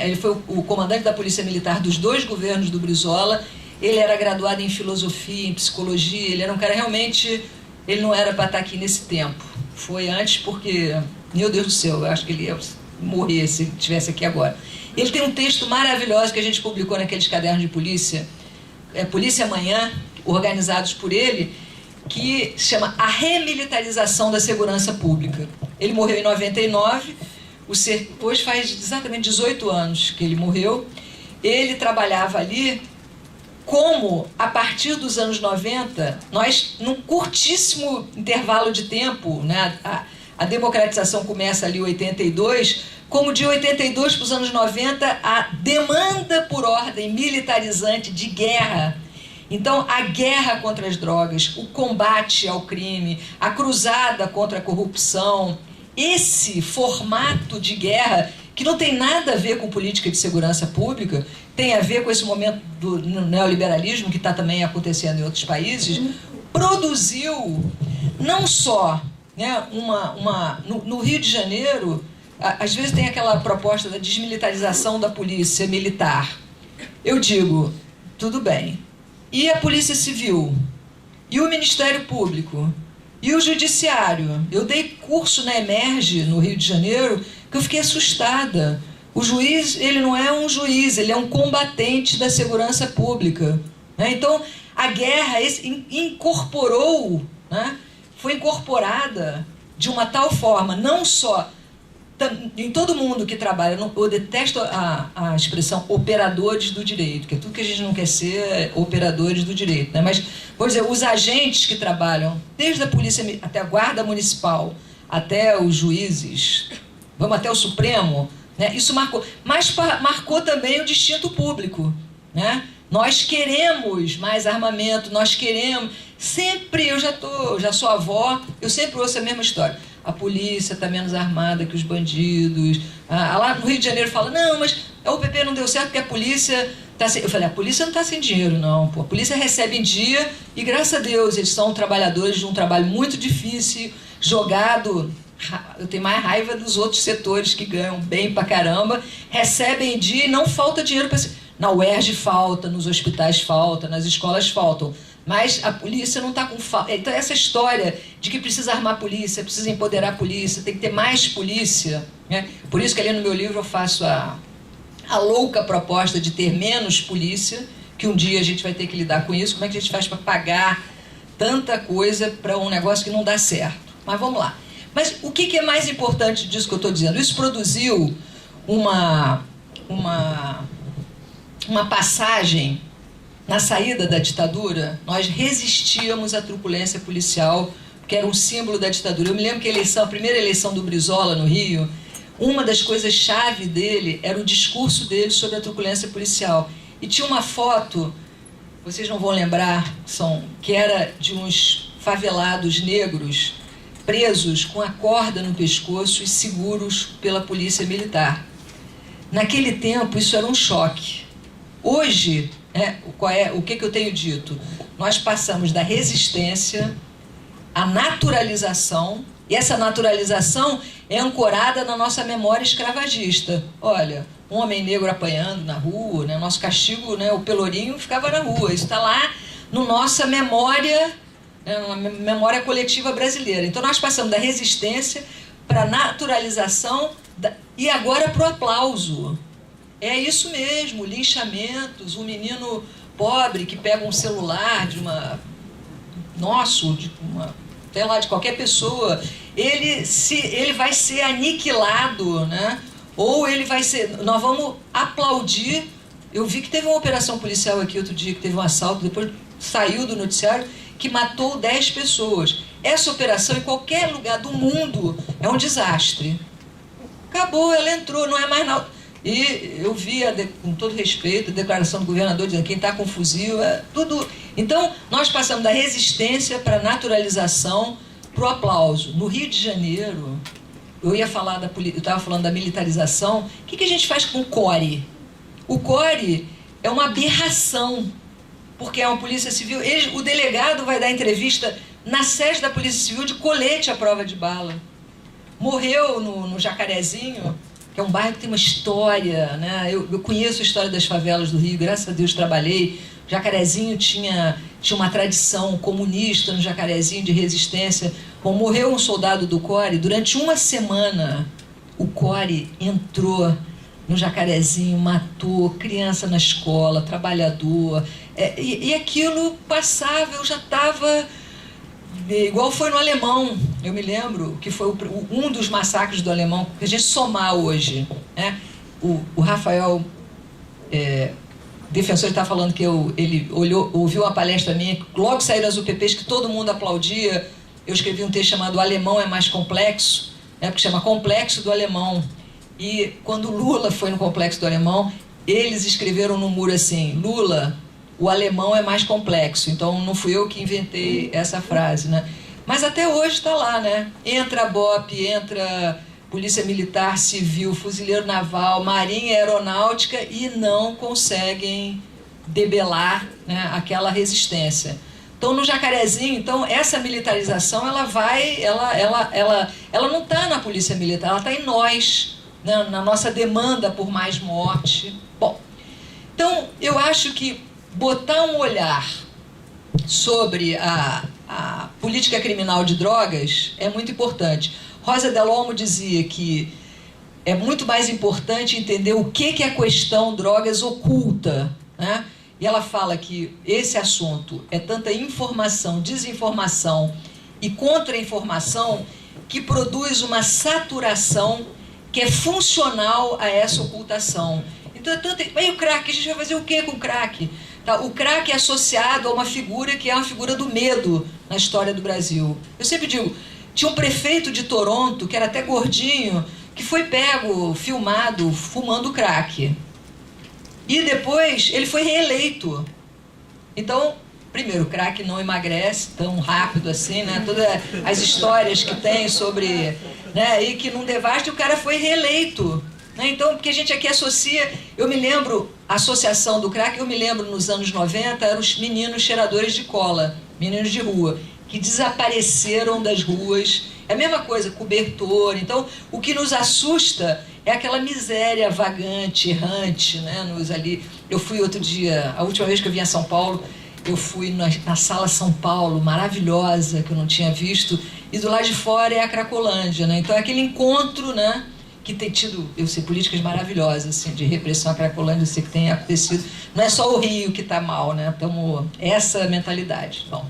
Ele foi o comandante da Polícia Militar dos 2 governos do Brizola. Ele era graduado em filosofia, em psicologia. Ele era um cara realmente... Ele não era para estar aqui nesse tempo. Foi antes porque, meu Deus do céu, eu acho que ele ia morrer se estivesse aqui agora. Ele tem um texto maravilhoso que a gente publicou naqueles cadernos de polícia, Polícia Amanhã, organizados por ele, que se chama A Remilitarização da Segurança Pública. Ele morreu em 99, hoje faz exatamente 18 anos que ele morreu. Ele trabalhava ali como, a partir dos anos 90, nós, num curtíssimo intervalo de tempo, né, a democratização começa ali em 82, como de 82 para os anos 90, a demanda por ordem militarizante de guerra. Então, a guerra contra as drogas, o combate ao crime, a cruzada contra a corrupção, esse formato de guerra, que não tem nada a ver com política de segurança pública, tem a ver com esse momento do neoliberalismo, que está também acontecendo em outros países, produziu não só, né, no Rio de Janeiro, às vezes tem aquela proposta da desmilitarização da polícia militar. Eu digo, tudo bem. E a Polícia Civil? E o Ministério Público? E o Judiciário? Eu dei curso na Emerge, no Rio de Janeiro, que eu fiquei assustada. O juiz, ele não é um juiz, ele é um combatente da segurança pública, né? Então, a guerra incorporou, né, foi incorporada de uma tal forma, não só em todo mundo que trabalha, eu detesto a expressão operadores do direito, que é tudo que a gente não quer ser operadores do direito, né? Mas, por exemplo, os agentes que trabalham, desde a polícia até a guarda municipal, até os juízes, vamos até o Supremo, né? Isso marcou. Mas marcou também o distinto público, né? Nós queremos mais armamento, nós queremos... Sempre, eu já sou avó, eu sempre ouço a mesma história. A polícia está menos armada que os bandidos. Lá no Rio de Janeiro fala, não, mas a UPP não deu certo porque a polícia está sem... Eu falei, a polícia não está sem dinheiro, não. Pô. A polícia recebe em dia e, graças a Deus, eles são trabalhadores de um trabalho muito difícil, jogado... Eu tenho mais raiva dos outros setores que ganham bem pra caramba, recebem em dia e não falta dinheiro para... Na UERJ falta, nos hospitais falta, nas escolas faltam. Mas a polícia não está com falta. Então, essa história de que precisa armar a polícia, precisa empoderar a polícia, tem que ter mais polícia, né? Por isso que ali no meu livro eu faço a louca proposta de ter menos polícia, que um dia a gente vai ter que lidar com isso. Como é que a gente faz para pagar tanta coisa para um negócio que não dá certo? Mas vamos lá. Mas o que é mais importante disso que eu estou dizendo? Isso produziu uma passagem. Na saída da ditadura, nós resistíamos à truculência policial, que era um símbolo da ditadura. Eu me lembro que a primeira eleição do Brizola no Rio, uma das coisas-chave dele era o discurso dele sobre a truculência policial. E tinha uma foto, vocês não vão lembrar, que era de uns favelados negros presos com a corda no pescoço e seguros pela polícia militar. Naquele tempo, isso era um choque. Hoje... o que eu tenho dito? Nós passamos da resistência à naturalização, e essa naturalização é ancorada na nossa memória escravagista. Olha, um homem negro apanhando na rua, né? Nosso castigo, né? O Pelourinho ficava na rua. Isso está lá na nossa memória, na memória coletiva brasileira. Então nós passamos da resistência para a naturalização e agora para o aplauso. É isso mesmo, linchamentos, um menino pobre que pega um celular de de qualquer pessoa, ele vai ser aniquilado, né? Ou ele vai ser... Nós vamos aplaudir. Eu vi que teve uma operação policial aqui outro dia, que teve um assalto, depois saiu do noticiário, que matou 10 pessoas. Essa operação, em qualquer lugar do mundo, é um desastre. Acabou, ela entrou, não é mais nada. E eu vi, com todo respeito, a declaração do governador dizendo que quem está com fuzil, tudo. Então, nós passamos da resistência para a naturalização, para o aplauso. No Rio de Janeiro, eu estava falando da militarização. O que a gente faz com o CORE? O CORE é uma aberração, porque é uma polícia civil. O delegado vai dar entrevista na sede da Polícia Civil de colete à prova de bala. Morreu no Jacarezinho, que é um bairro que tem uma história, né? Eu conheço a história das favelas do Rio, graças a Deus trabalhei. Jacarezinho tinha uma tradição comunista no Jacarezinho de resistência. Bom, morreu um soldado do CORE. Durante uma semana, o CORE entrou no Jacarezinho, matou criança na escola, trabalhador. E aquilo passava, eu já estava... Igual foi no Alemão, eu me lembro, que foi um dos massacres do Alemão, que a gente somar hoje, né? O Rafael, defensor, está falando que ele ouviu uma palestra minha, logo saíram as UPPs, que todo mundo aplaudia. Eu escrevi um texto chamado O Alemão é Mais Complexo, porque chama Complexo do Alemão. E quando Lula foi no Complexo do Alemão, eles escreveram no muro assim: Lula, o alemão é mais complexo. Então não fui eu que inventei essa frase, né? Mas até hoje está lá, né? Entra a BOP, entra Polícia Militar, Civil, Fuzileiro Naval, Marinha, Aeronáutica e não conseguem debelar, né, aquela resistência. Então no Jacarezinho, então essa militarização ela não está na Polícia Militar, ela está em nós, né, na nossa demanda por mais morte. Bom, então eu acho que botar um olhar sobre a política criminal de drogas é muito importante. Rosa Del Olmo dizia que é muito mais importante entender o que a questão drogas oculta, né? E ela fala que esse assunto é tanta informação, desinformação e contra-informação que produz uma saturação que é funcional a essa ocultação. Então é tanto... E o crack, a gente vai fazer o que com o crack? Tá, o crack é associado a uma figura que é uma figura do medo na história do Brasil. Eu sempre digo, tinha um prefeito de Toronto, que era até gordinho, que foi pego, filmado, fumando crack. E depois ele foi reeleito. Então, primeiro, o crack não emagrece tão rápido assim, né? Todas as histórias que tem sobre... né? E que não devasta, e o cara foi reeleito. Então, porque a gente aqui associa... Eu me lembro, a associação do crack, eu me lembro nos anos 90, eram os meninos cheiradores de cola, meninos de rua, que desapareceram das ruas. É a mesma coisa, cobertor. Então, o que nos assusta é aquela miséria vagante, errante, né? Eu fui outro dia, a última vez que eu vim a São Paulo, eu fui na Sala São Paulo, maravilhosa, que eu não tinha visto, e do lado de fora é a Cracolândia, né? Então, é aquele encontro, né? Que tem tido, eu sei, políticas maravilhosas, assim, de repressão à Cracolândia, eu sei que tem acontecido. Não é só o Rio que está mal, né? Então, essa mentalidade. Bom,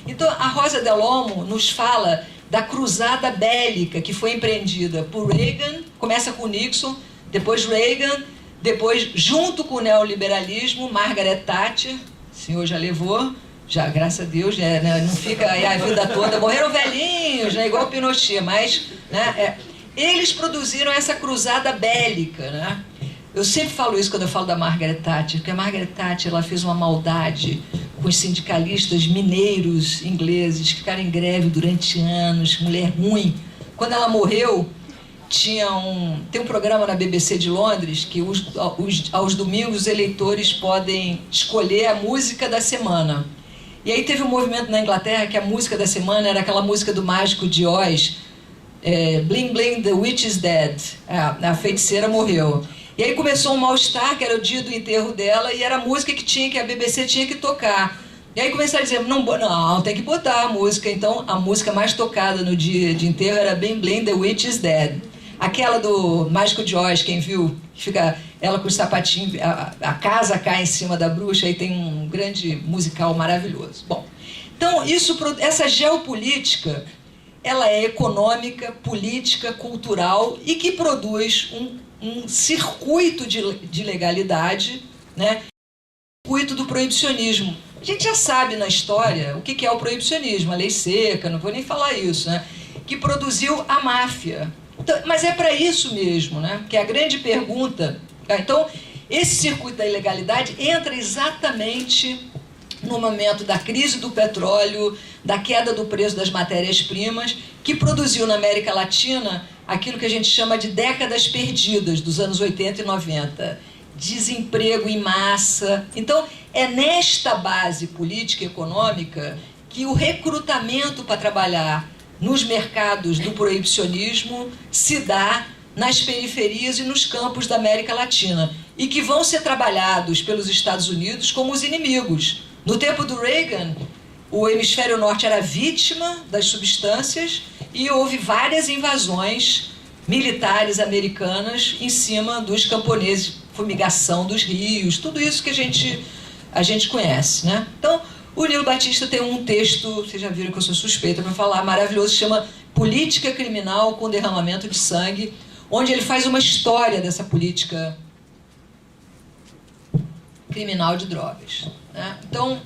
então, a Rosa Del Olmo nos fala da cruzada bélica que foi empreendida por Reagan, começa com Nixon, depois Reagan, depois, junto com o neoliberalismo, Margaret Thatcher, o senhor já levou, já, graças a Deus, né, não fica aí a vida toda, morreram velhinhos, né, igual o Pinochet, mas... né, eles produziram essa cruzada bélica, né? Eu sempre falo isso quando eu falo da Margaret Thatcher, porque a Margaret Thatcher ela fez uma maldade com os sindicalistas mineiros ingleses que ficaram em greve durante anos, mulher ruim. Quando ela morreu, tem um programa na BBC de Londres que aos domingos os eleitores podem escolher a música da semana. E aí teve um movimento na Inglaterra que a música da semana era aquela música do Mágico de Oz, Bling Bling, The Witch is Dead, a feiticeira morreu. E aí começou um mal-estar, que era o dia do enterro dela, e era a música que a BBC tinha que tocar. E aí começaram a dizer, não, tem que botar a música. Então a música mais tocada no dia de enterro era Bling Bling, The Witch is Dead. Aquela do Mágico de Oz, quem viu, fica ela com os sapatinhos, a casa cai em cima da bruxa, aí tem um grande musical maravilhoso. Bom, então essa geopolítica... ela é econômica, política, cultural e que produz um circuito de legalidade, né? Circuito do proibicionismo. A gente já sabe na história o que é o proibicionismo, a lei seca, não vou nem falar isso, né? Que produziu a máfia. Então, mas é para isso mesmo, né? Que é a grande pergunta. Então, esse circuito da ilegalidade entra exatamente no momento da crise do petróleo, da queda do preço das matérias-primas, que produziu na América Latina aquilo que a gente chama de décadas perdidas, dos anos 80 e 90. Desemprego em massa. Então, é nesta base política e econômica que o recrutamento para trabalhar nos mercados do proibicionismo se dá nas periferias e nos campos da América Latina, e que vão ser trabalhados pelos Estados Unidos como os inimigos. No tempo do Reagan, o hemisfério norte era vítima das substâncias e houve várias invasões militares americanas em cima dos camponeses, fumigação dos rios, tudo isso que a gente conhece, né? Então, o Nilo Batista tem um texto, vocês já viram que eu sou suspeita para falar, maravilhoso, chama Política Criminal com Derramamento de Sangue, onde ele faz uma história dessa política criminal de drogas, né? Então,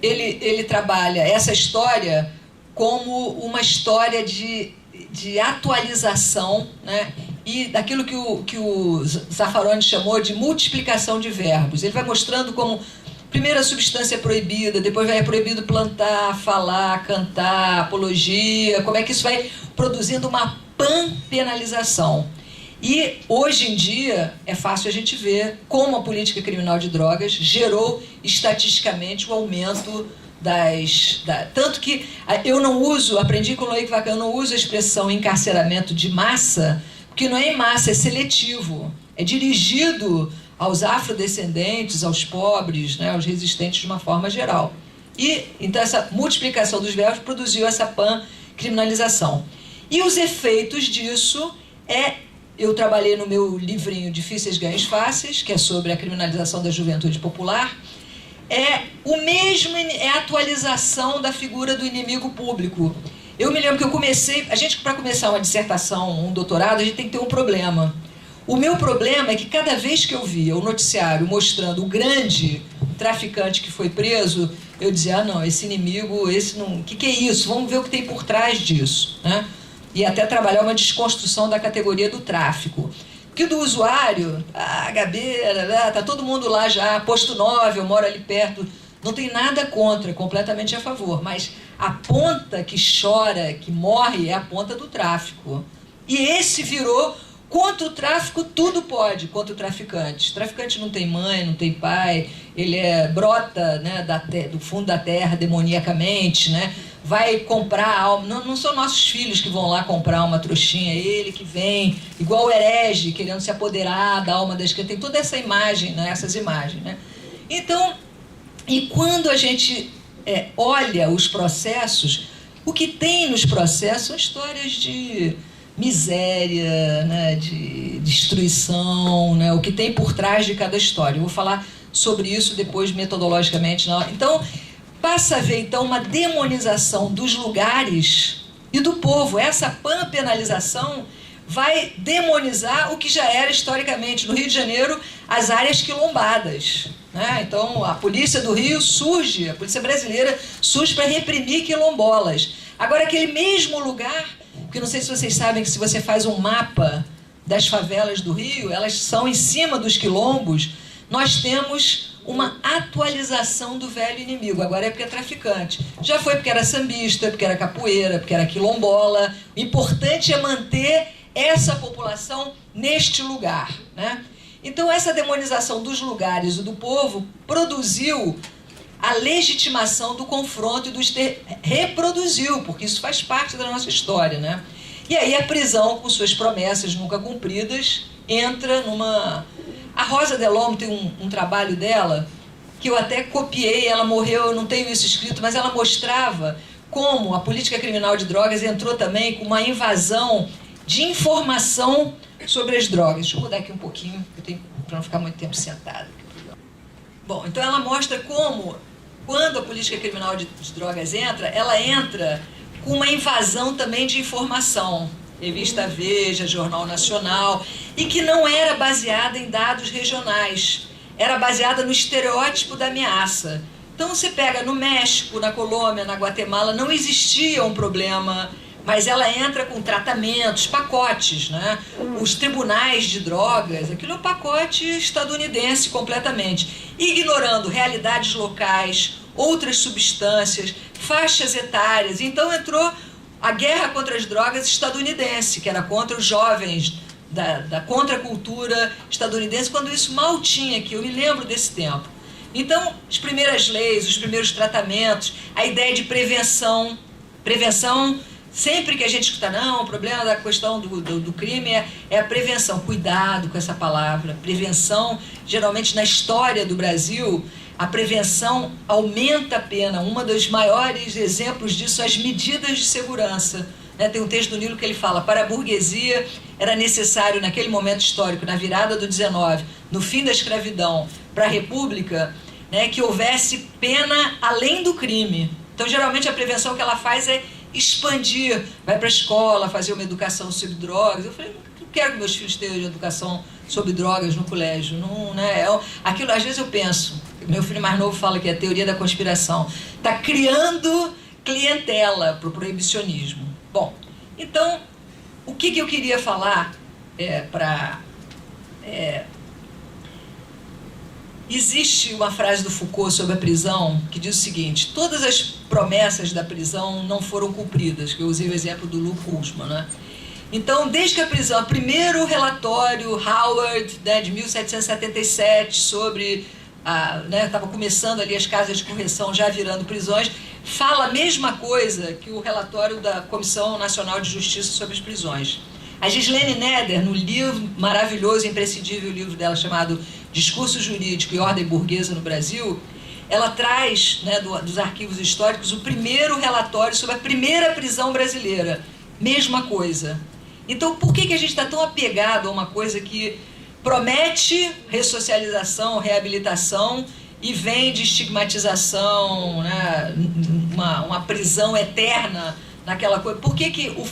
ele trabalha essa história como uma história de atualização, né? E daquilo que o Zaffaroni chamou de multiplicação de verbos. Ele vai mostrando como primeiro a substância é proibida, depois é proibido plantar, falar, cantar, apologia, como é que isso vai produzindo uma panpenalização. E hoje em dia é fácil a gente ver como a política criminal de drogas gerou estatisticamente o aumento tanto que eu não uso, aprendi com o Loic Vacan, eu não uso a expressão encarceramento de massa, porque não é em massa, é seletivo, é dirigido aos afrodescendentes, aos pobres, né, aos resistentes de uma forma geral. E então essa multiplicação dos verbos produziu essa pan-criminalização. E os efeitos disso eu trabalhei no meu livrinho Difíceis Ganhos Fáceis, que é sobre a criminalização da juventude popular, é a atualização da figura do inimigo público. Eu me lembro que eu comecei, para começar uma dissertação, um doutorado, a gente tem que ter um problema. O meu problema é que cada vez que eu via o noticiário mostrando o grande traficante que foi preso, eu dizia, não, esse inimigo, o que é isso? Vamos ver o que tem por trás disso, né? E até trabalhar uma desconstrução da categoria do tráfico. Porque do usuário, Gabeira, tá todo mundo lá já, Posto 9, eu moro ali perto, não tem nada contra, completamente a favor, mas a ponta que chora, que morre, é a ponta do tráfico. E esse virou, contra o tráfico tudo pode, contra o traficante. O traficante não tem mãe, não tem pai, ele brota, né, do fundo da terra demoniacamente, né? Vai comprar alma, não são nossos filhos que vão lá comprar uma trouxinha, é ele que vem, igual o herege, querendo se apoderar da alma da esquerda, tem toda essa imagem, né, essas imagens, né? Então, e quando a gente olha os processos, o que tem nos processos são histórias de miséria, né, de destruição, né, o que tem por trás de cada história. Eu vou falar sobre isso depois metodologicamente. Então, passa a haver, então, uma demonização dos lugares e do povo. Essa panpenalização vai demonizar o que já era historicamente. No Rio de Janeiro, as áreas quilombadas, né? Então, a polícia do Rio surge, a polícia brasileira surge para reprimir quilombolas. Agora, aquele mesmo lugar, porque não sei se vocês sabem que se você faz um mapa das favelas do Rio, elas são em cima dos quilombos, nós temos uma atualização do velho inimigo. Agora é porque é traficante. Já foi porque era sambista, porque era capoeira, porque era quilombola. O importante é manter essa população neste lugar, né? Então, essa demonização dos lugares e do povo produziu a legitimação do confronto e reproduziu, porque isso faz parte da nossa história, né? E aí a prisão, com suas promessas nunca cumpridas, entra numa... A Rosa Delhomme tem um trabalho dela, que eu até copiei, ela morreu, eu não tenho isso escrito, mas ela mostrava como a política criminal de drogas entrou também com uma invasão de informação sobre as drogas. Deixa eu mudar aqui um pouquinho, para não ficar muito tempo sentada. Bom, então ela mostra como, quando a política criminal de drogas entra, ela entra com uma invasão também de informação. Revista Veja, Jornal Nacional, e que não era baseada em dados regionais, era baseada no estereótipo da ameaça. Então você pega no México, na Colômbia, na Guatemala, não existia um problema, mas ela entra com tratamentos, pacotes, né? Os tribunais de drogas, aquilo é um pacote estadunidense completamente, ignorando realidades locais, outras substâncias, faixas etárias. Então entrou a guerra contra as drogas estadunidense, que era contra os jovens, da contracultura estadunidense, quando isso mal tinha aqui. Eu me lembro desse tempo. Então, as primeiras leis, os primeiros tratamentos, a ideia de prevenção, sempre que a gente escuta, não, o problema da questão do crime é a prevenção. Cuidado com essa palavra. Prevenção, geralmente na história do Brasil, a prevenção aumenta a pena. Um dos maiores exemplos disso são as medidas de segurança. Tem um texto do Nilo que ele fala, para a burguesia era necessário, naquele momento histórico, na virada do 19, no fim da escravidão, para a República, que houvesse pena além do crime. Então, geralmente, a prevenção que ela faz é expandir, vai para a escola, fazer uma educação sobre drogas. Eu falei, não quero que meus filhos tenham educação sobre drogas no colégio. Não, aquilo, às vezes eu penso, meu filho mais novo fala que é a teoria da conspiração, está criando clientela para o proibicionismo. Bom, então, o que eu queria falar existe uma frase do Foucault sobre a prisão que diz o seguinte: todas as promessas da prisão não foram cumpridas, que eu usei o exemplo do Lou Kurzman, Então, desde que a prisão, o primeiro relatório Howard, de 1777, sobre estava começando ali as casas de correção já virando prisões, fala a mesma coisa que o relatório da Comissão Nacional de Justiça sobre as Prisões. A Ghislaine Neder, no livro maravilhoso e imprescindível, livro dela chamado Discurso Jurídico e Ordem Burguesa no Brasil, ela traz, dos arquivos históricos, o primeiro relatório sobre a primeira prisão brasileira. Mesma coisa. Então, por que a gente está tão apegado a uma coisa que promete ressocialização, reabilitação e vende estigmatização, uma prisão eterna naquela coisa? Por que o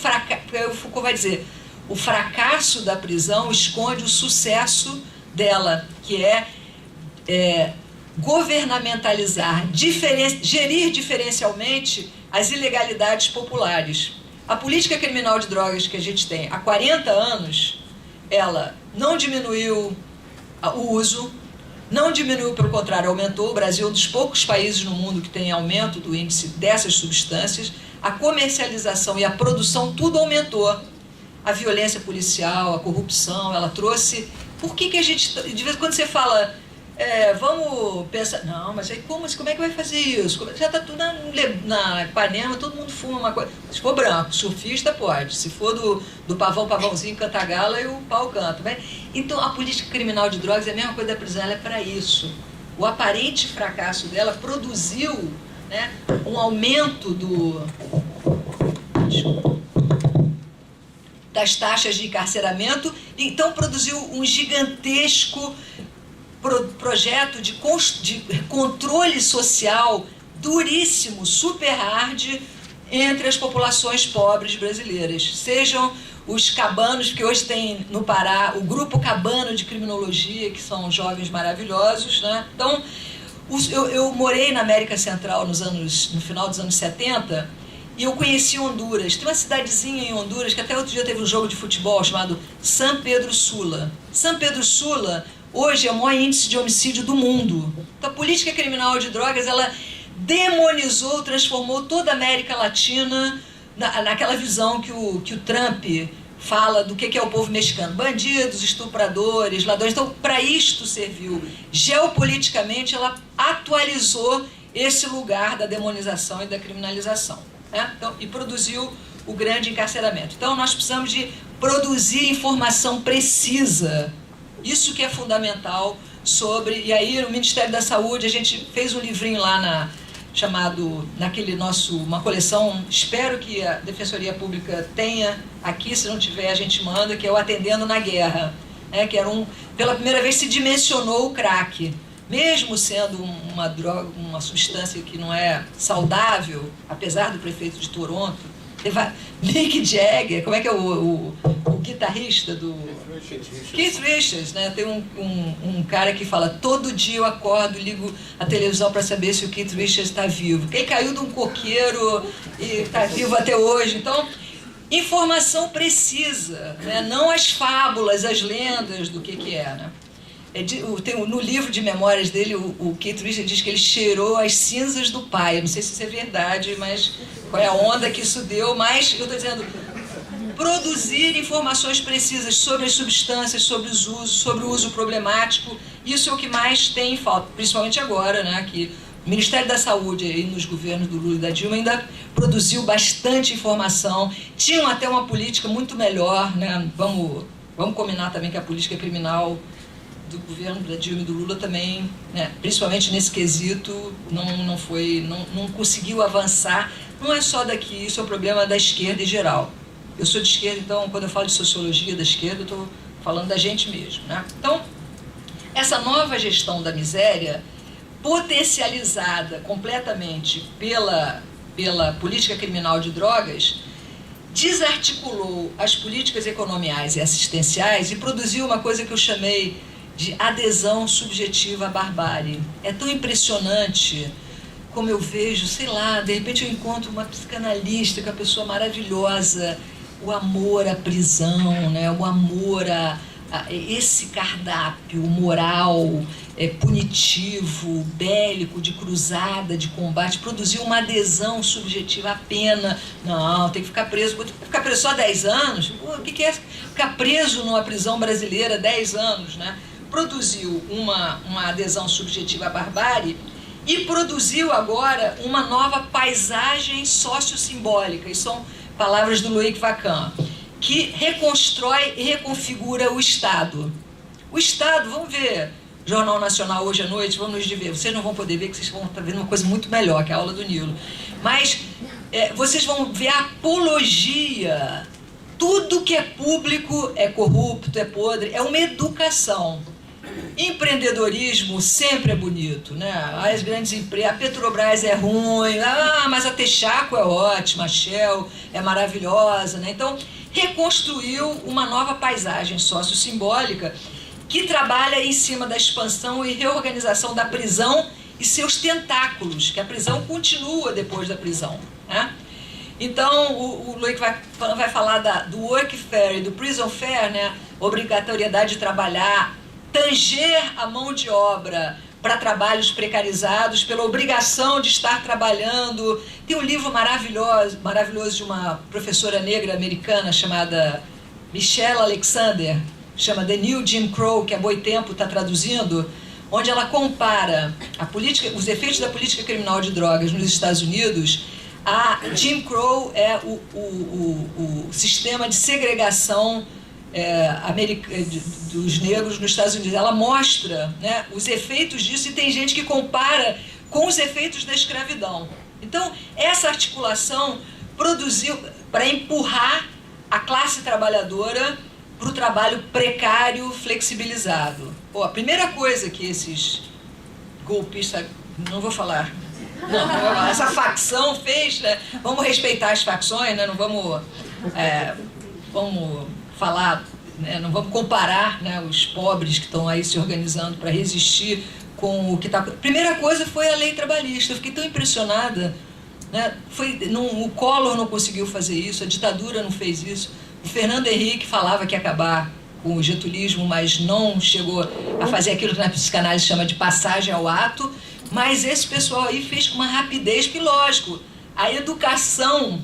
Foucault vai dizer, o fracasso da prisão esconde o sucesso dela, que é governamentalizar, gerir diferencialmente as ilegalidades populares. A política criminal de drogas que a gente tem há 40 anos, ela não diminuiu o uso, não diminuiu, pelo contrário, aumentou. O Brasil é um dos poucos países no mundo que tem aumento do índice dessas substâncias. A comercialização e a produção, tudo aumentou. A violência policial, a corrupção, ela trouxe... Por que a gente... De vez em quando você fala, vamos pensar... Não, mas aí como é que vai fazer isso? Já está tudo na Ipanema, todo mundo fuma uma coisa. Se for branco, surfista, pode. Se for do pavãozinho, canta-gala, e o pau canta. Né? Então, a política criminal de drogas é a mesma coisa da prisão, ela é para isso. O aparente fracasso dela produziu um aumento das taxas de encarceramento, então produziu um gigantesco projeto de controle social duríssimo, super hard, entre as populações pobres brasileiras. Sejam os cabanos, que hoje tem no Pará o Grupo Cabano de Criminologia, que são jovens maravilhosos. Então, eu morei na América Central no final dos anos 70, e eu conheci Honduras. Tem uma cidadezinha em Honduras que até outro dia teve um jogo de futebol chamado San Pedro Sula. San Pedro Sula hoje é o maior índice de homicídio do mundo. Então, a política criminal de drogas, ela demonizou, transformou toda a América Latina naquela visão que o Trump fala do que é o povo mexicano. Bandidos, estupradores, ladrões. Então, para isto serviu. Geopoliticamente, ela atualizou esse lugar da demonização e da criminalização. Então, e produziu o grande encarceramento. Então, nós precisamos de produzir informação precisa. Isso que é fundamental sobre... E aí, no Ministério da Saúde, a gente fez um livrinho lá uma coleção, espero que a Defensoria Pública tenha aqui, se não tiver, a gente manda, que é o Atendendo na Guerra. Que era pela primeira vez se dimensionou o crack. Mesmo sendo uma droga, uma substância que não é saudável, apesar do prefeito de Toronto, Mick Jagger, como é que é o guitarrista do... Keith Richards, Tem um cara que fala, todo dia eu acordo e ligo a televisão para saber se o Keith Richards está vivo. Ele caiu de um coqueiro e está vivo até hoje. Então, informação precisa, não as fábulas, as lendas do que é, No livro de memórias dele, o Keith Richards diz que ele cheirou as cinzas do pai. Eu não sei se isso é verdade, mas qual é a onda que isso deu. Mas eu estou dizendo, produzir informações precisas sobre as substâncias, sobre os usos, sobre o uso problemático, isso é o que mais tem em falta, principalmente agora, né, que o Ministério da Saúde, aí, nos governos do Lula e da Dilma, ainda produziu bastante informação, tinham até uma política muito melhor, né? Vamos combinar também que a política criminal do governo da Dilma e do Lula também, né, principalmente nesse quesito, não conseguiu avançar. Não é só daqui, isso é um problema da esquerda em geral. Eu sou de esquerda, então, quando eu falo de sociologia da esquerda, eu estou falando da gente mesmo, né? Então, essa nova gestão da miséria, potencializada completamente pela política criminal de drogas, desarticulou as políticas econômicas e assistenciais e produziu uma coisa que eu chamei de adesão subjetiva à barbárie. É tão impressionante como eu vejo, sei lá, de repente eu encontro uma psicanalista, que é uma pessoa maravilhosa, o amor à prisão, né? O amor a esse cardápio moral, punitivo, bélico, de cruzada, de combate, produziu uma adesão subjetiva à pena. Não, tem que ficar preso. Ficar preso só 10 anos? Pô, o que é ficar preso numa prisão brasileira 10 anos, né? Produziu uma adesão subjetiva à barbárie e produziu agora uma nova paisagem sociossimbólica. E são palavras do Loïc Wacam, que reconstrói e reconfigura o Estado. O Estado, vamos ver, Jornal Nacional hoje à noite, vamos nos ver. Vocês não vão poder ver, que vocês vão estar vendo uma coisa muito melhor, que é a aula do Nilo. Mas vocês vão ver a apologia. Tudo que é público é corrupto, é podre, é uma educação. Empreendedorismo sempre é bonito, né? As grandes empresas, a Petrobras é ruim, mas a Texaco é ótima, a Shell é maravilhosa, né? Então, reconstruiu uma nova paisagem sociossimbólica que trabalha em cima da expansão e reorganização da prisão e seus tentáculos, que a prisão continua depois da prisão, né? Então, o Loïc vai falar do workfare e do prison fare, né? Obrigatoriedade de trabalhar, tanger a mão de obra para trabalhos precarizados, pela obrigação de estar trabalhando. Tem um livro maravilhoso de uma professora negra americana chamada Michelle Alexander, chama The New Jim Crow, que a Boitempo está traduzindo, onde ela compara os efeitos da política criminal de drogas nos Estados Unidos. A Jim Crow é o sistema de segregação dos negros nos Estados Unidos. Ela mostra, né, os efeitos disso e tem gente que compara com os efeitos da escravidão. Então, essa articulação produziu para empurrar a classe trabalhadora para o trabalho precário, flexibilizado. Pô, a primeira coisa que esses golpistas, não vou falar, essa facção fez, né? Vamos respeitar as facções, né? Não vamos falar, né? Não vamos comparar, né, os pobres que estão aí se organizando para resistir com o que está... Primeira coisa foi a lei trabalhista. Eu fiquei tão impressionada, né? O Collor não conseguiu fazer isso, a ditadura não fez isso. O Fernando Henrique falava que ia acabar com o getulismo, mas não chegou a fazer aquilo que na psicanálise chama de passagem ao ato. Mas esse pessoal aí fez com uma rapidez que, lógico, a educação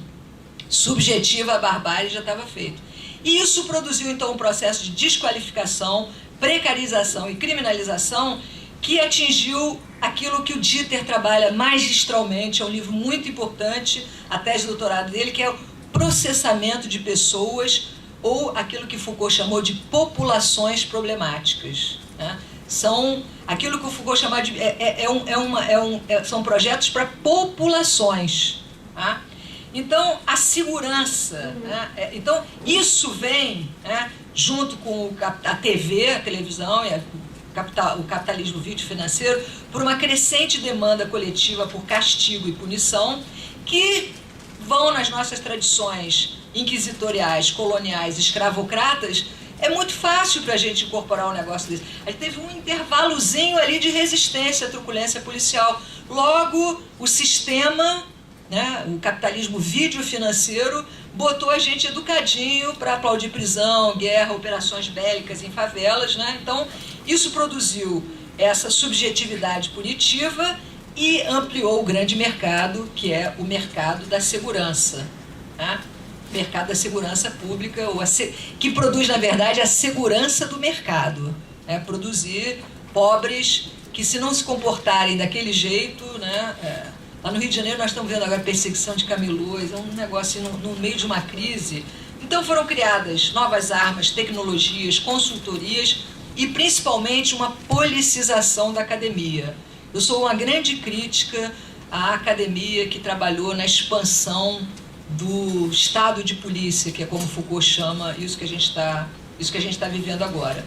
subjetiva à barbárie já estava feita. E isso produziu, então, um processo de desqualificação, precarização e criminalização que atingiu aquilo que o Dieter trabalha magistralmente. É um livro muito importante, a tese de doutorado dele, que é o processamento de pessoas, ou aquilo que Foucault chamou de populações problemáticas, né? São aquilo que o Foucault chamava de... são projetos para populações, tá? Então, a segurança, né? Então, isso vem, né, junto com a TV, a televisão e o capitalismo vídeo-financeiro, por uma crescente demanda coletiva por castigo e punição, que vão nas nossas tradições inquisitoriais, coloniais, escravocratas. É muito fácil para a gente incorporar um negócio desse. A gente teve um intervalozinho ali de resistência à truculência policial. Logo, o sistema né, o capitalismo videofinanceiro botou a gente educadinho para aplaudir prisão, guerra, operações bélicas em favelas, né? Então, isso produziu essa subjetividade punitiva e ampliou o grande mercado, que é o mercado da segurança, né? Mercado da segurança pública, que produz, na verdade, a segurança do mercado, né? Produzir pobres que, se não se comportarem daquele jeito, né? Lá no Rio de Janeiro nós estamos vendo agora perseguição de camelôs, é um negócio assim, no meio de uma crise. Então foram criadas novas armas, tecnologias, consultorias e principalmente uma politização da academia. Eu sou uma grande crítica à academia que trabalhou na expansão do estado de polícia, que é como Foucault chama isso que a gente está vivendo agora.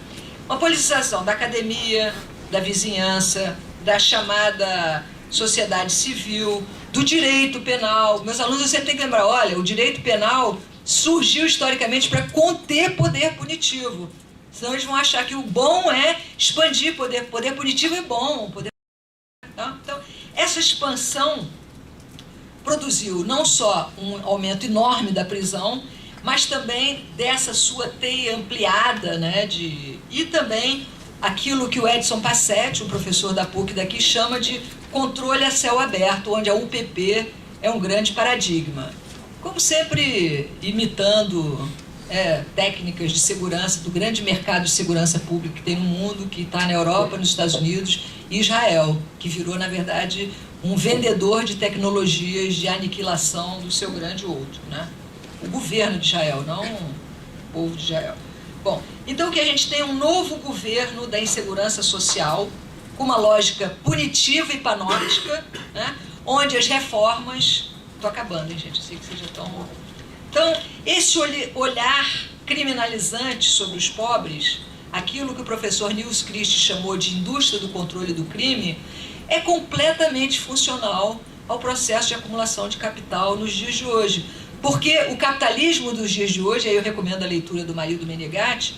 Uma politização da academia, da vizinhança, da chamada sociedade civil, do direito penal. Meus alunos, eu sempre tenho que lembrar, olha, o direito penal surgiu historicamente para conter poder punitivo. Senão eles vão achar que o bom é expandir poder. Poder punitivo é bom. Tá? Então, essa expansão produziu não só um aumento enorme da prisão, mas também dessa sua teia ampliada, né, e também aquilo que o Edson Passetti, o professor da PUC daqui, chama de controle a céu aberto, onde a UPP é um grande paradigma. Como sempre, imitando técnicas de segurança do grande mercado de segurança pública que tem no mundo, que está na Europa, nos Estados Unidos e Israel, que virou, na verdade, um vendedor de tecnologias de aniquilação do seu grande outro, né? O governo de Israel, não o povo de Israel. Bom, então que a gente tem um novo governo da insegurança social, com uma lógica punitiva e panóptica, né, onde as reformas... Estou acabando, hein, gente? Eu sei que vocês já estão... Então, esse olhar criminalizante sobre os pobres, aquilo que o professor Nils Christie chamou de indústria do controle do crime, é completamente funcional ao processo de acumulação de capital nos dias de hoje. Porque o capitalismo dos dias de hoje, aí eu recomendo a leitura do Marildo Menegatti,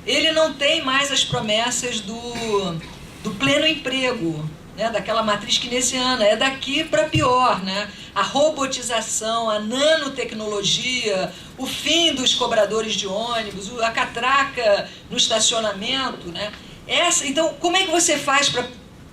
ele não tem mais as promessas do pleno emprego, né, daquela matriz keynesiana, é daqui para pior, né? A robotização, a nanotecnologia, o fim dos cobradores de ônibus, a catraca no estacionamento, né? Então, como é que você faz para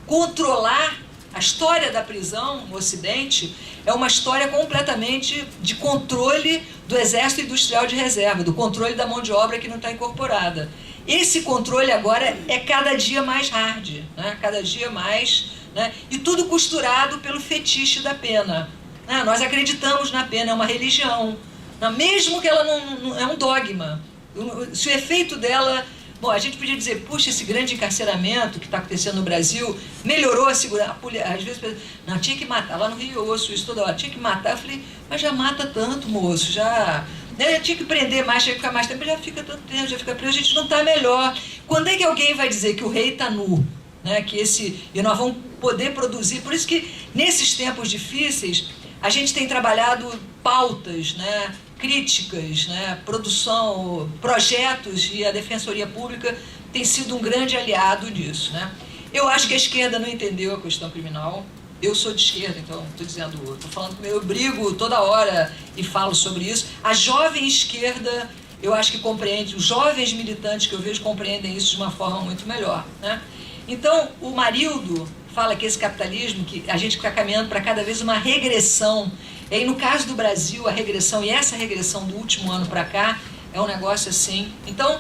controlar a história da prisão no Ocidente? É uma história completamente de controle do exército industrial de reserva, do controle da mão de obra que não está incorporada. Esse controle agora é cada dia mais hard, né? Cada dia mais, né? E tudo costurado pelo fetiche da pena. Né? Nós acreditamos na pena, é uma religião, né? Mesmo que ela não é um dogma. Se o efeito dela... Bom, a gente podia dizer, puxa, esse grande encarceramento que está acontecendo no Brasil melhorou a segurança. Às vezes, não, tinha que matar. Lá no Rio eu ouço isso toda hora, tinha que matar. Eu falei, mas já mata tanto, moço, já... Né, tinha que prender mais, tinha que ficar mais tempo, já fica tanto tempo, já fica preso, a gente não está melhor. Quando é que alguém vai dizer que o rei está nu? Né, e nós vamos poder produzir. Por isso que, nesses tempos difíceis, a gente tem trabalhado pautas, né, críticas, né, produção, projetos, e a Defensoria Pública tem sido um grande aliado disso, né? Eu acho que a esquerda não entendeu a questão criminal. Eu sou de esquerda, então estou falando que eu brigo toda hora e falo sobre isso. A jovem esquerda, eu acho que compreende, os jovens militantes que eu vejo compreendem isso de uma forma muito melhor, né? Então, o Marildo fala que esse capitalismo, que a gente está caminhando para cada vez uma regressão. E aí, no caso do Brasil, a regressão, e essa regressão do último ano para cá, é um negócio assim. Então,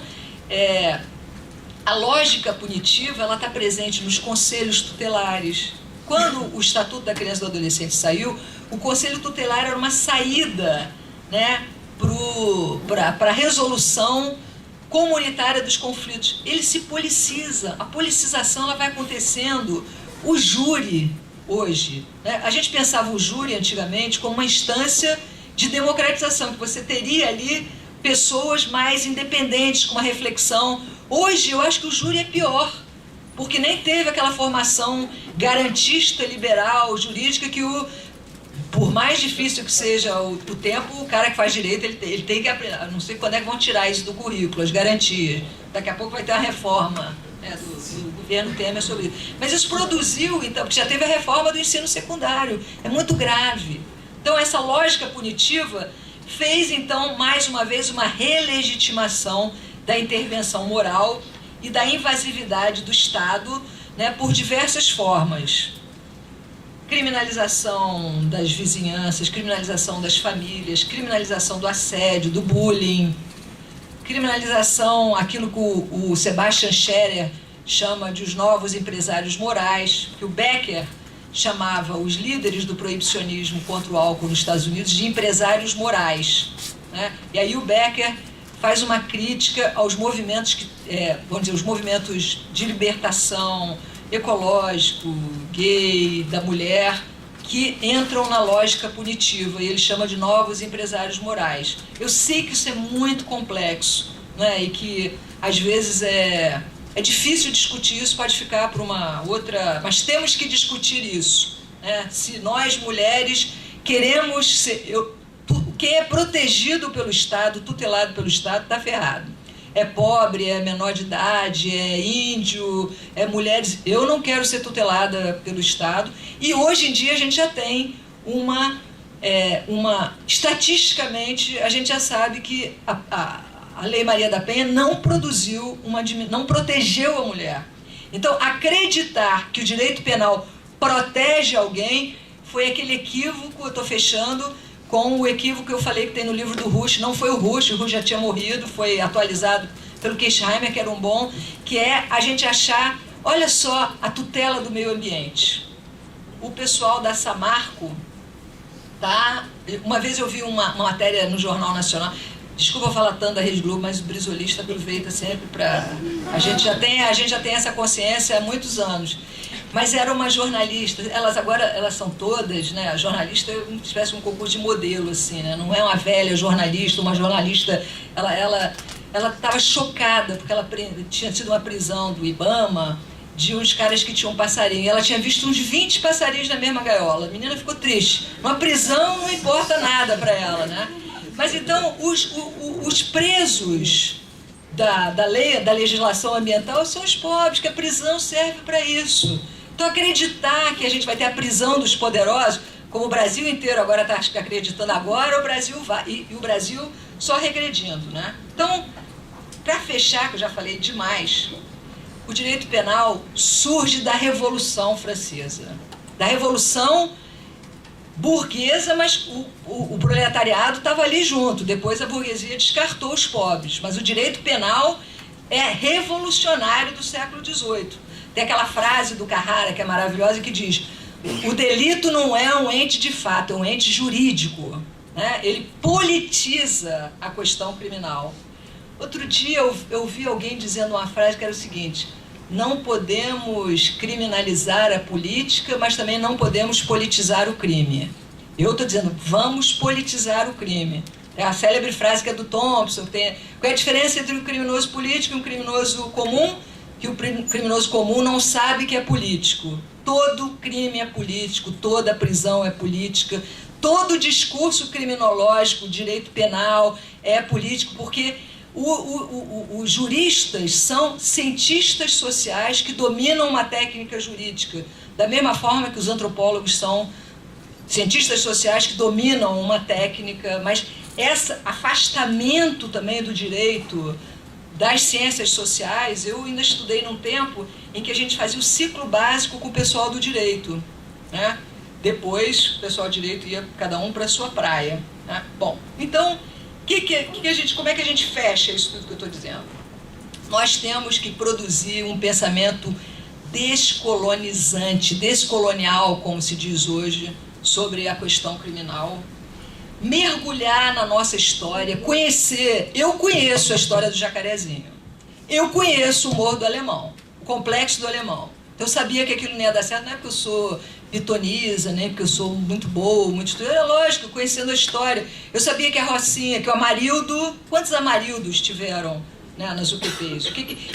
a lógica punitiva, ela está presente nos conselhos tutelares. Quando o Estatuto da Criança e do Adolescente saiu, o Conselho Tutelar era uma saída, né, para a resolução comunitária dos conflitos. Ele se policiza, a policização ela vai acontecendo. O júri, hoje, né, a gente pensava o júri antigamente como uma instância de democratização, que você teria ali pessoas mais independentes, com uma reflexão. Hoje eu acho que o júri é pior, porque nem teve aquela formação garantista, liberal, jurídica, que por mais difícil que seja o tempo, o cara que faz direito, ele tem que aprender. Não sei quando é que vão tirar isso do currículo, as garantias. Daqui a pouco vai ter uma reforma, né, do governo Temer sobre isso. Mas isso produziu, então, porque já teve a reforma do ensino secundário. É muito grave. Então, essa lógica punitiva fez, então, mais uma vez, uma relegitimação da intervenção moral e da invasividade do Estado, né, por diversas formas. Criminalização das vizinhanças, criminalização das famílias, criminalização do assédio, do bullying, criminalização, aquilo que o Sebastian Scherer chama de os novos empresários morais, que o Becker chamava os líderes do proibicionismo contra o álcool nos Estados Unidos de empresários morais, né? E aí o Becker faz uma crítica aos movimentos, vamos dizer, os movimentos de libertação ecológico, gay, da mulher, que entram na lógica punitiva, e ele chama de novos empresários morais. Eu sei que isso é muito complexo, né? E que às vezes é difícil discutir isso, pode ficar para uma outra... Mas temos que discutir isso, né? Se nós, mulheres, queremos ser... Quem é protegido pelo Estado, tutelado pelo Estado, está ferrado. É pobre, é menor de idade, é índio, é mulheres... Eu não quero ser tutelada pelo Estado. E hoje em dia a gente já tem estatisticamente, a gente já sabe que a Lei Maria da Penha não protegeu a mulher. Então, acreditar que o direito penal protege alguém foi aquele equívoco, eu estou fechando, com o equívoco que eu falei que tem no livro do Rush. Não foi o Rush já tinha morrido, foi atualizado pelo Keisheimer, que era um bom, que é a gente achar, olha só, a tutela do meio ambiente. O pessoal da Samarco, tá? Uma vez eu vi uma matéria no Jornal Nacional, desculpa falar tanto da Rede Globo, mas o brisolista aproveita sempre para... A gente já tem essa consciência há muitos anos. Mas era uma jornalista, elas são todas, né? A jornalista é uma espécie de um concurso de modelo, assim, né? Não é uma velha jornalista, uma jornalista... Ela estava chocada, porque ela tinha tido uma prisão do Ibama de uns caras que tinham passarinho. Ela tinha visto uns 20 passarinhos na mesma gaiola. A menina ficou triste. Uma prisão não importa nada para ela, né? Mas então, os presos da legislação ambiental são os pobres, que a prisão serve para isso. Então, acreditar que a gente vai ter a prisão dos poderosos, como o Brasil inteiro agora está acreditando agora, o Brasil vai, e o Brasil só regredindo, né? Então, para fechar, que eu já falei demais, o direito penal surge da Revolução Francesa, da Revolução burguesa, mas o proletariado estava ali junto. Depois a burguesia descartou os pobres, mas o direito penal é revolucionário do século XVIII. Tem aquela frase do Carrara, que é maravilhosa, que diz: o delito não é um ente de fato, é um ente jurídico, né? Ele politiza a questão criminal. Outro dia eu ouvi alguém dizendo uma frase que era o seguinte: não podemos criminalizar a política, mas também não podemos politizar o crime. Eu estou dizendo, vamos politizar o crime. É a célebre frase que é do Thompson. Qual é a diferença entre um criminoso político e um criminoso comum? Que o criminoso comum não sabe que é político. Todo crime é político, toda prisão é política, todo discurso criminológico, direito penal é político, porque os juristas são cientistas sociais que dominam uma técnica jurídica, da mesma forma que os antropólogos são cientistas sociais que dominam uma técnica, mas esse afastamento também do direito das ciências sociais, eu ainda estudei num tempo em que a gente fazia o ciclo básico com o pessoal do direito, né? Depois o pessoal do direito ia cada um para a sua praia, né? Bom, então como é que a gente fecha isso tudo que eu estou dizendo? Nós temos que produzir um pensamento descolonizante, descolonial, como se diz hoje, sobre a questão criminal. Mergulhar na nossa história, conhecer. Eu conheço a história do Jacarezinho. Eu conheço o Morro do Alemão, o Complexo do Alemão. Eu sabia que aquilo não ia dar certo, não é porque eu sou pitonisa, nem porque eu sou muito boa, muito estudiosa. É lógico, conhecendo a história. Eu sabia que a Rocinha, que o Amarildo... Quantos Amarildos tiveram, né, nas UPPs?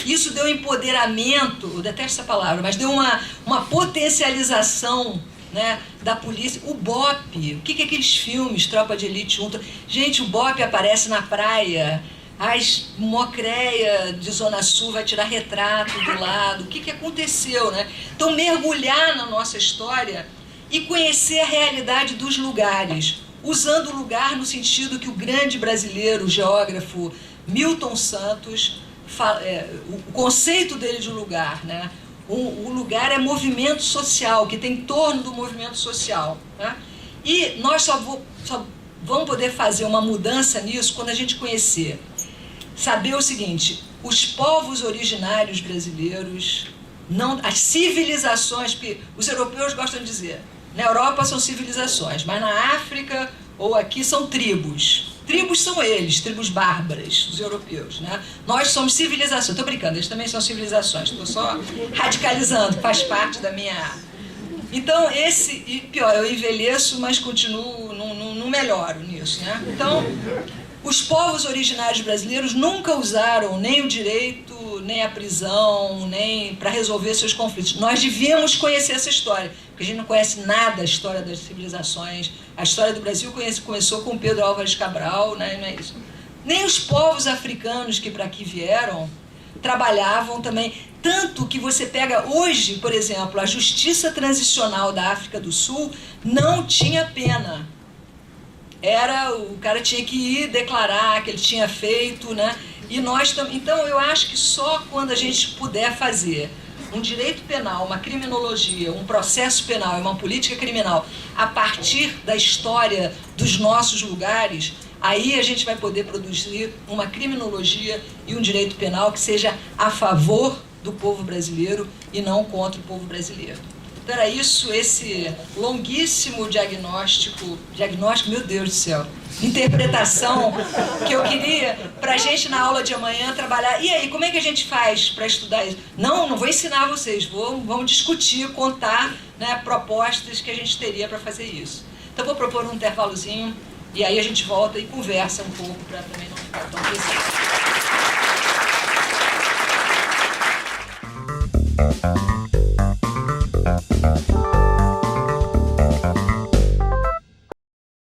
Isso deu empoderamento, eu detesto essa palavra, mas deu uma potencialização, né, da polícia. O BOPE, o que é aqueles filmes, Tropa de Elite 1? Gente, o BOPE aparece na praia, as Mocreia de Zona Sul vai tirar retrato do lado. O que aconteceu, né? Então, mergulhar na nossa história e conhecer a realidade dos lugares, usando o lugar no sentido que o grande brasileiro, o geógrafo Milton Santos, o conceito dele de lugar, né? O lugar é movimento social, que tem em torno do movimento social, né? E nós só vamos poder fazer uma mudança nisso quando a gente conhecer, saber o seguinte: os povos originários brasileiros, as civilizações, porque os europeus gostam de dizer, na Europa são civilizações, mas na África ou aqui são tribos. Tribos são eles, tribos bárbaras, os europeus, né? Nós somos civilizações. Estou brincando, eles também são civilizações. Estou só radicalizando, faz parte da minha... Então, e pior, eu envelheço, mas continuo, não melhoro nisso, né? Então, os povos originários brasileiros nunca usaram nem o direito, nem a prisão, nem para resolver seus conflitos. Nós devíamos conhecer essa história, porque a gente não conhece nada da história das civilizações. A história do Brasil começou com Pedro Álvares Cabral, né? Não é isso. Nem os povos africanos que para aqui vieram trabalhavam também. Tanto que você pega hoje, por exemplo, a justiça transicional da África do Sul não tinha pena. O cara tinha que ir declarar que ele tinha feito, né? E nós também. Então, eu acho que só quando a gente puder fazer um direito penal, uma criminologia, um processo penal e uma política criminal a partir da história dos nossos lugares, aí a gente vai poder produzir uma criminologia e um direito penal que seja a favor do povo brasileiro e não contra o povo brasileiro. Então era isso, esse longuíssimo diagnóstico, meu Deus do céu, interpretação que eu queria para a gente na aula de amanhã trabalhar. E aí, como é que a gente faz para estudar isso? Não vou ensinar vocês, vamos discutir, contar, né, propostas que a gente teria para fazer isso. Então vou propor um intervalozinho e aí a gente volta e conversa um pouco para também não ficar tão pesado.